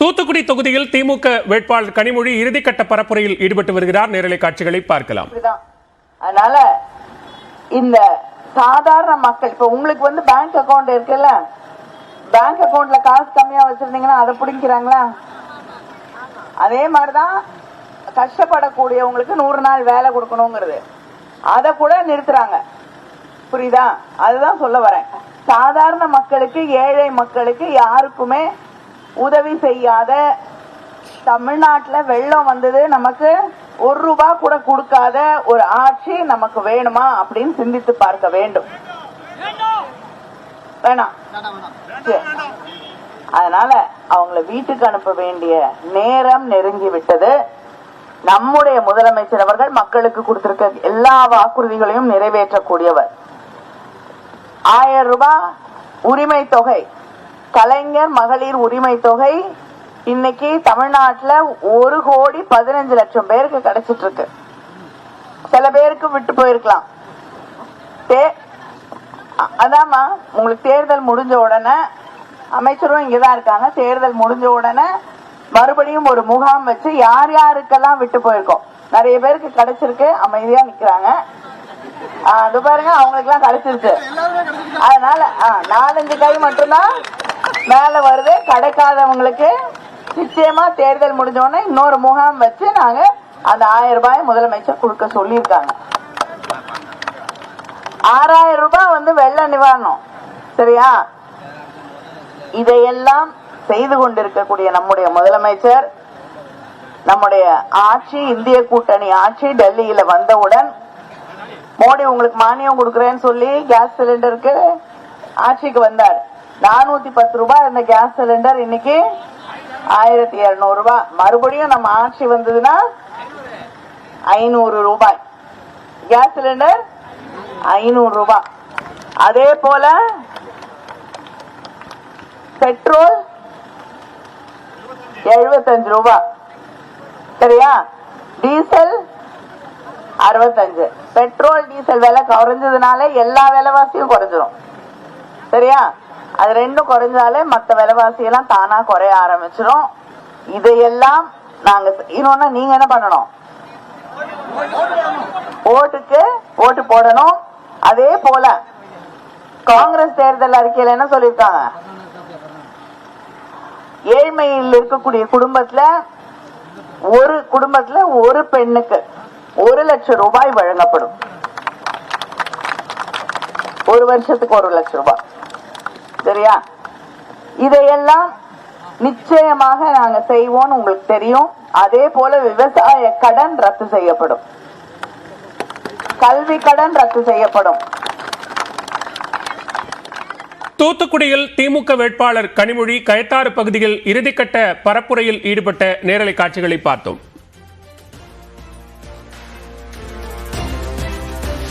தூத்துக்குடி தொகுதியில் திமுக வேட்பாளர் கனிமொழி இறுதிக்கட்ட பரப்புரையில் ஈடுபட்டு வருகிறார். நேரலை காட்சிகளை பார்க்கலாம். அதனால இந்த சாதாரண மக்கள் இப்ப உங்களுக்கு பேங்க் அக்கவுண்ட் இருக்குல்ல, பேங்க் அக்கவுண்ட்ல காசு கம்மியா வச்சிருந்தீங்கன்னா அதை பிடிக்கிறாங்களா? அதே மாதிரிதான் கஷ்டப்படக்கூடியவங்களுக்கு 100 நாள் வேலை கொடுக்கணுங்கிறது அதை கூட நிறுத்துறாங்க. புரியுதா? அதுதான் சொல்ல வரேன். சாதாரண மக்களுக்கு, ஏழை மக்களுக்கு யாருக்குமே உதவி செய்யாத, தமிழ்நாட்டில் வெள்ளம் வந்தது நமக்கு 1 ரூபாய் கூட கொடுக்காத ஒரு ஆட்சி நமக்கு வேணுமா அப்படின்னு சிந்தித்து பார்க்க வேண்டும். வேணாம். அதனால அவங்கள வீட்டுக்கு அனுப்ப வேண்டிய நேரம் நெருங்கி விட்டது. நம்முடைய முதலமைச்சர் அவர்கள் மக்களுக்கு கொடுத்திருக்க எல்லா வாக்குறுதிகளையும் நிறைவேற்றக்கூடியவர். 1000 ரூபாய் உரிமை தொகை, கலைஞர் மகளிர் உரிமை தொகை இன்னைக்கு தமிழ்நாட்டில் 1,15,00,000 பேருக்கு கிடைச்சிட்டு இருக்கு. சில பேருக்கு விட்டு போயிருக்கலாம். அதாமா உங்களுக்கு தேர்தல் முடிஞ்ச உடனே, அமைச்சரும் இங்கதான் இருக்காங்க, தேர்தல் முடிஞ்ச உடனே மறுபடியும் ஒரு முகாம் வச்சு யார் யாருக்கெல்லாம் விட்டு போயிருக்கோம், நிறைய பேருக்கு கிடைச்சிருக்கு, அமைதியா நிக்கிறாங்க. அது பாருங்க, அவங்களுக்கு எல்லாம் கிடைச்சிருச்சு. அதனால 4-5 கை மட்டும்தான் மேல வருது. கிடைக்காதவங்களுக்கு நிச்சயமா தேர்தல் முடிஞ்ச உடனே இன்னொரு முகாம் வச்சு நாங்க அந்த 1000 ரூபாய் முதலமைச்சர் கொடுக்க சொல்லியிருக்காங்க. 6000 ரூபாய் வெள்ள நிவாரணம். சரியா? இதையெல்லாம் செய்து கொண்டிருக்கக்கூடிய நம்முடைய முதலமைச்சர், நம்முடைய ஆட்சி, இந்திய கூட்டணி ஆட்சி டெல்லியில வந்தவுடன் மோடி உங்களுக்கு மானியம் கொடுக்கறேன்னு சொல்லி கேஸ் சிலிண்டருக்கு ஆட்சிக்கு வந்தார். 410 ரூபாய் இருந்த கேஸ் சிலிண்டர் இன்னைக்கு 1200 ரூபாய். மறுபடியும் நம்ம ஆட்சி வந்ததுன்னா 500 ரூபாய் கேஸ் சிலிண்டர், 500 ரூபாய். அதே போல பெட்ரோல் 75 ரூபாய். சரியா? டீசல் 65. பெட்ரோல் டீசல் விலை குறைஞ்சதுனால எல்லா விலைவாசியும் குறைஞ்சிடும். சரியா? அது ரெண்டும் குறைஞ்சாலே மற்ற விலைவாசி எல்லாம் தானா குறைய ஆரம்பிச்சிடும். இதையெல்லாம் நாங்க செய்யணும்னா நீங்க என்ன பண்ணணும்? ஓட்டுக்கு ஓட்டு போடணும். அதே போல காங்கிரஸ் தேர்தல் அறிக்கையில் என்ன சொல்லிருக்காங்க? ஏழ்மையில் இருக்கக்கூடிய குடும்பத்துல ஒரு பெண்ணுக்கு 1 லட்சம் ரூபாய் வழங்கப்படும். ஒரு வருஷத்துக்கு 1 லட்சம் ரூபாய். சரியா? இதையெல்லாம் நிச்சயமாக நாங்க செய்வோம், உங்களுக்கு தெரியும். அதே போல விவசாய கடன் ரத்து செய்யப்படும், கல்வி கடன் ரத்து செய்யப்படும். தூத்துக்குடியில் திமுக வேட்பாளர் கனிமொழி கயத்தாறு பகுதியில் இறுதிக்கட்ட பரப்புரையில் ஈடுபட்ட நேரலை காட்சிகளை பார்த்தோம்.